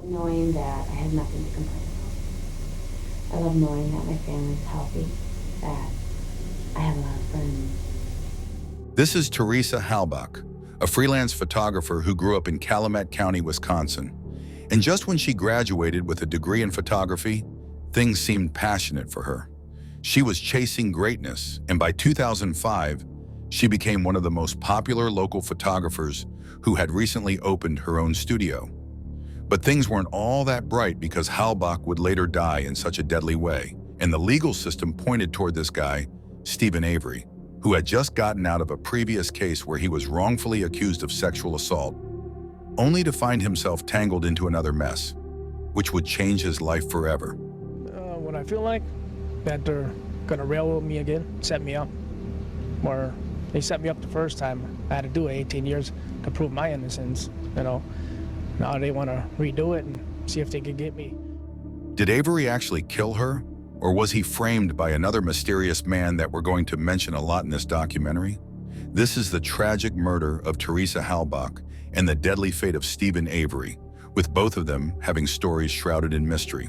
knowing that I have nothing to complain about. I love knowing that my family's healthy, that I have a lot of friends. This is Teresa Halbach, a freelance photographer who grew up in Calumet County, Wisconsin. And just when she graduated with a degree in photography, things seemed passionate for her. She was chasing greatness, and by 2005, she became one of the most popular local photographers who had recently opened her own studio. But things weren't all that bright because Halbach would later die in such a deadly way, and the legal system pointed toward this guy, Steven Avery, who had just gotten out of a previous case where he was wrongfully accused of sexual assault, only to find himself tangled into another mess, which would change his life forever. When I feel like that they're gonna railroad me again, set me up, or they set me up the first time, I had to do it 18 years to prove my innocence, you know. Now they want to redo it and see if they can get me. Did Avery actually kill her, or was he framed by another mysterious man that we're going to mention a lot in this documentary? This is the tragic murder of Teresa Halbach and the deadly fate of Steven Avery, with both of them having stories shrouded in mystery.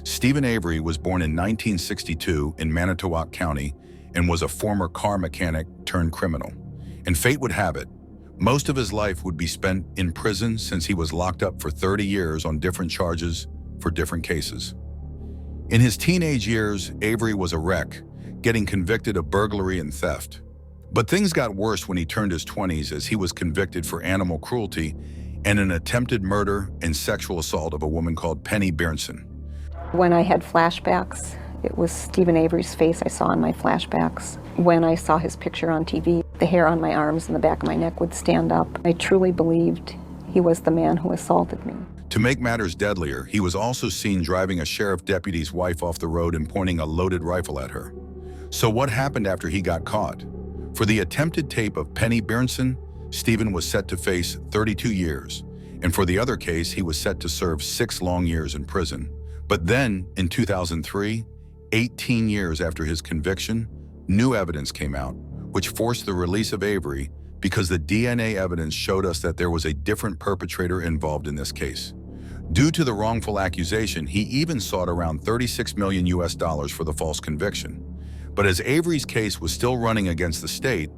Steven Avery was born in 1962 in Manitowoc County and was a former car mechanic turned criminal. And fate would have it, most of his life would be spent in prison since he was locked up for 30 years on different charges for different cases. In his teenage years, Avery was a wreck, getting convicted of burglary and theft. But things got worse when he turned his 20s as he was convicted for animal cruelty and an attempted murder and sexual assault of a woman called Penny Berenson. When I had flashbacks, it was Steven Avery's face I saw in my flashbacks. When I saw his picture on TV, the hair on my arms and the back of my neck would stand up. I truly believed he was the man who assaulted me. To make matters deadlier, he was also seen driving a sheriff deputy's wife off the road and pointing a loaded rifle at her. So what happened after he got caught? For the attempted tape of Penny Berenson, Steven was set to face 32 years. And for the other case, he was set to serve 6 long years in prison. But then, in 2003, 18 years after his conviction, new evidence came out, which forced the release of Avery because the DNA evidence showed us that there was a different perpetrator involved in this case. Due to the wrongful accusation, he even sought around $36 million for the false conviction. But as Avery's case was still running against the state,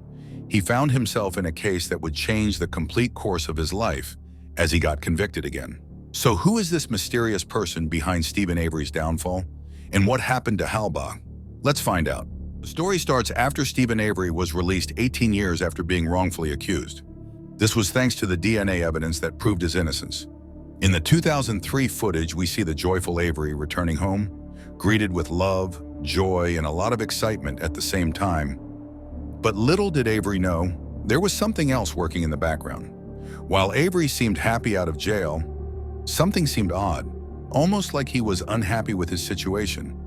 he found himself in a case that would change the complete course of his life as he got convicted again. So who is this mysterious person behind Steven Avery's downfall? And what happened to Halbach? Let's find out. The story starts after Steven Avery was released 18 years after being wrongfully accused. This was thanks to the DNA evidence that proved his innocence. In the 2003 footage, we see the joyful Avery returning home, greeted with love, joy, and a lot of excitement at the same time. But little did Avery know, there was something else working in the background. While Avery seemed happy out of jail, something seemed odd, almost like he was unhappy with his situation.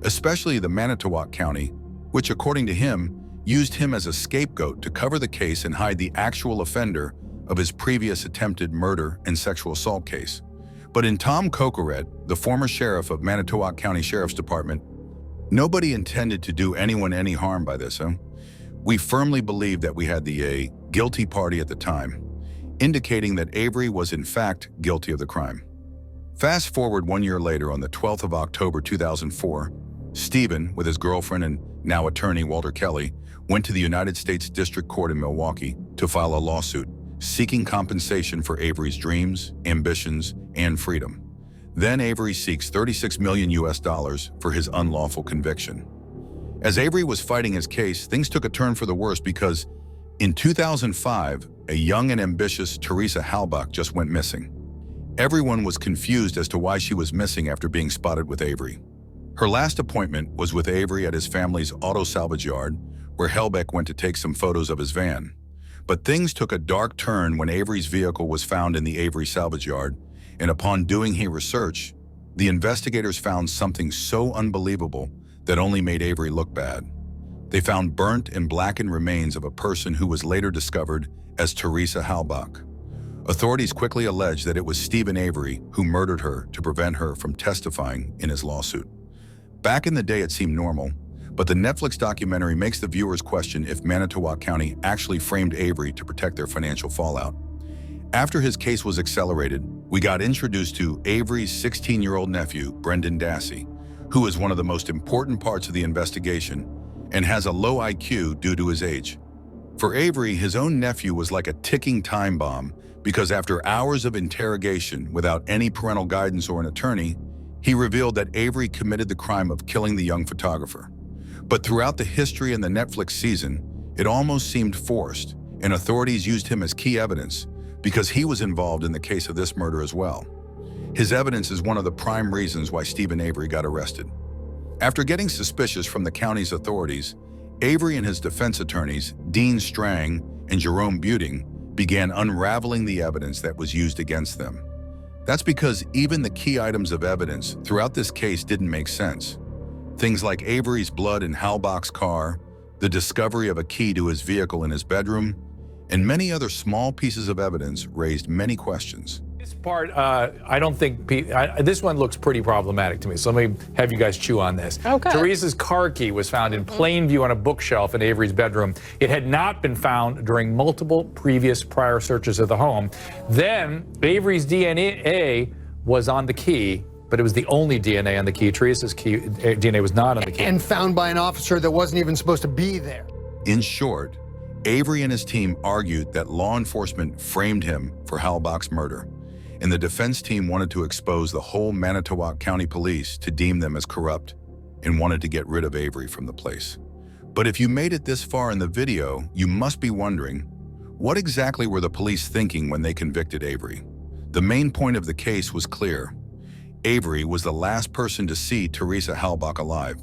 Especially the Manitowoc County, which according to him, used him as a scapegoat to cover the case and hide the actual offender of his previous attempted murder and sexual assault case. But in Tom Cocoret, the former sheriff of Manitowoc County Sheriff's Department, nobody intended to do anyone any harm by this, huh? We firmly believe that we had the guilty party at the time, indicating that Avery was in fact guilty of the crime. Fast forward 1 year later, on the 12th of October 2004, Steven, with his girlfriend and now attorney Walter Kelly, went to the United States District Court in Milwaukee to file a lawsuit seeking compensation for Avery's dreams, ambitions, and freedom. Then Avery seeks $36 million for his unlawful conviction. As Avery was fighting his case, things took a turn for the worse because in 2005, a young and ambitious Teresa Halbach just went missing. Everyone was confused as to why she was missing after being spotted with Avery. Her last appointment was with Avery at his family's auto salvage yard, where Halbach went to take some photos of his van. But things took a dark turn when Avery's vehicle was found in the Avery salvage yard, and upon doing research, the investigators found something so unbelievable that only made Avery look bad. They found burnt and blackened remains of a person who was later discovered as Teresa Halbach. Authorities quickly alleged that it was Steven Avery who murdered her to prevent her from testifying in his lawsuit. Back in the day, it seemed normal, but the Netflix documentary makes the viewers question if Manitowoc County actually framed Avery to protect their financial fallout. After his case was accelerated, we got introduced to Avery's 16-year-old nephew, Brendan Dassey, who is one of the most important parts of the investigation and has a low IQ due to his age. For Avery, his own nephew was like a ticking time bomb because after hours of interrogation without any parental guidance or an attorney, he revealed that Avery committed the crime of killing the young photographer. But throughout the history in the Netflix season, it almost seemed forced, and authorities used him as key evidence because he was involved in the case of this murder as well. His evidence is one of the prime reasons why Steven Avery got arrested. After getting suspicious from the county's authorities, Avery and his defense attorneys, Dean Strang and Jerome Buting, began unraveling the evidence that was used against them. That's because even the key items of evidence throughout this case didn't make sense. Things like Avery's blood in Halbach's car, the discovery of a key to his vehicle in his bedroom, and many other small pieces of evidence raised many questions. This part, I don't think, this one looks pretty problematic to me, so let me have you guys chew on this. Okay. Teresa's car key was found in plain view on a bookshelf in Avery's bedroom. It had not been found during multiple prior searches of the home. Then, Avery's DNA was on the key, but it was the only DNA on the key. Teresa's DNA was not on the key. And found by an officer that wasn't even supposed to be there. In short, Avery and his team argued that law enforcement framed him for Halbach's murder, and the defense team wanted to expose the whole Manitowoc County Police to deem them as corrupt and wanted to get rid of Avery from the place. But if you made it this far in the video, you must be wondering, what exactly were the police thinking when they convicted Avery? The main point of the case was clear. Avery was the last person to see Teresa Halbach alive,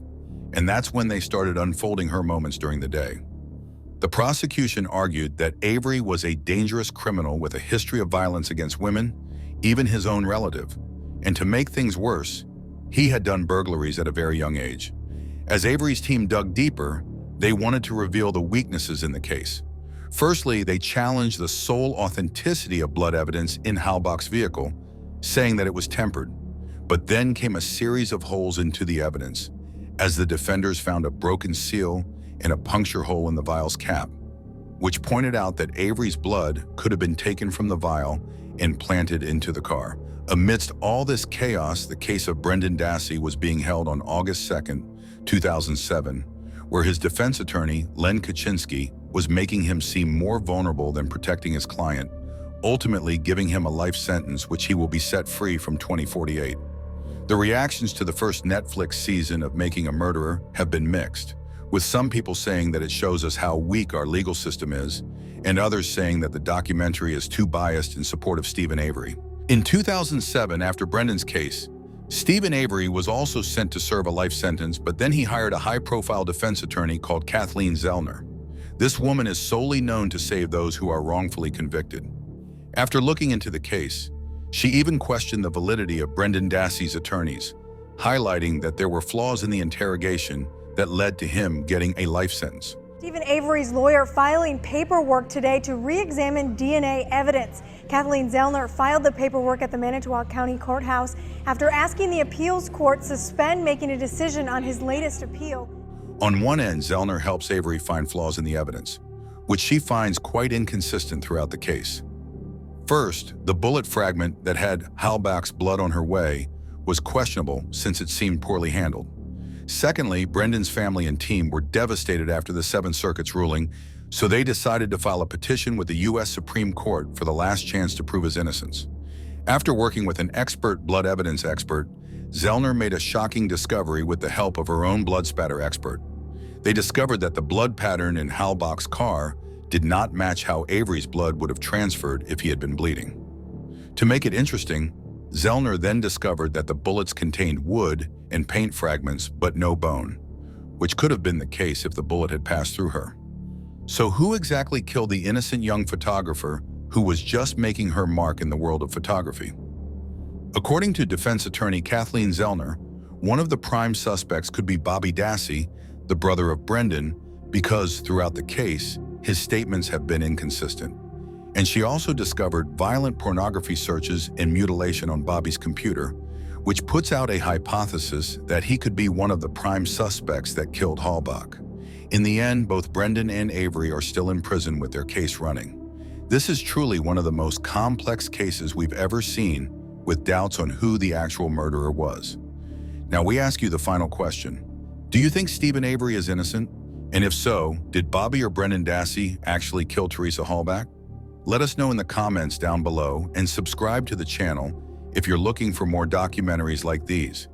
and that's when they started unfolding her moments during the day. The prosecution argued that Avery was a dangerous criminal with a history of violence against women, even his own relative. And to make things worse, he had done burglaries at a very young age. As Avery's team dug deeper, they wanted to reveal the weaknesses in the case. Firstly, they challenged the sole authenticity of blood evidence in Halbach's vehicle, saying that it was tempered. But then came a series of holes into the evidence, as the defenders found a broken seal and a puncture hole in the vial's cap, which pointed out that Avery's blood could have been taken from the vial and planted into the car. Amidst all this chaos, the case of Brendan Dassey was being held on August 2nd, 2007, where his defense attorney, Len Kaczynski, was making him seem more vulnerable than protecting his client, ultimately giving him a life sentence which he will be set free from 2048. The reactions to the first Netflix season of Making a Murderer have been mixed, with some people saying that it shows us how weak our legal system is, and others saying that the documentary is too biased in support of Steven Avery. In 2007, after Brendan's case, Steven Avery was also sent to serve a life sentence, but then he hired a high-profile defense attorney called Kathleen Zellner. This woman is solely known to save those who are wrongfully convicted. After looking into the case, she even questioned the validity of Brendan Dassey's attorneys, highlighting that there were flaws in the interrogation that led to him getting a life sentence. Steven Avery's lawyer filing paperwork today to re-examine DNA evidence. Kathleen Zellner filed the paperwork at the Manitowoc County Courthouse after asking the appeals court suspend making a decision on his latest appeal. On one end, Zellner helps Avery find flaws in the evidence, which she finds quite inconsistent throughout the case. First, the bullet fragment that had Halbach's blood on her way was questionable since it seemed poorly handled. Secondly, Brendan's family and team were devastated after the Seventh Circuit's ruling, so they decided to file a petition with the U.S. Supreme Court for the last chance to prove his innocence. After working with an expert blood evidence expert, Zellner made a shocking discovery with the help of her own blood spatter expert. They discovered that the blood pattern in Halbach's car did not match how Avery's blood would have transferred if he had been bleeding. To make it interesting, Zellner then discovered that the bullets contained wood and paint fragments, but no bone, which could have been the case if the bullet had passed through her. So who exactly killed the innocent young photographer who was just making her mark in the world of photography? According to defense attorney Kathleen Zellner, one of the prime suspects could be Bobby Dassey, the brother of Brendan, because throughout the case, his statements have been inconsistent. And she also discovered violent pornography searches and mutilation on Bobby's computer, which puts out a hypothesis that he could be one of the prime suspects that killed Halbach. In the end, both Brendan and Avery are still in prison with their case running. This is truly one of the most complex cases we've ever seen, with doubts on who the actual murderer was. Now we ask you the final question. Do you think Steven Avery is innocent? And if so, did Bobby or Brendan Dassey actually kill Teresa Halbach? Let us know in the comments down below and subscribe to the channel if you're looking for more documentaries like these.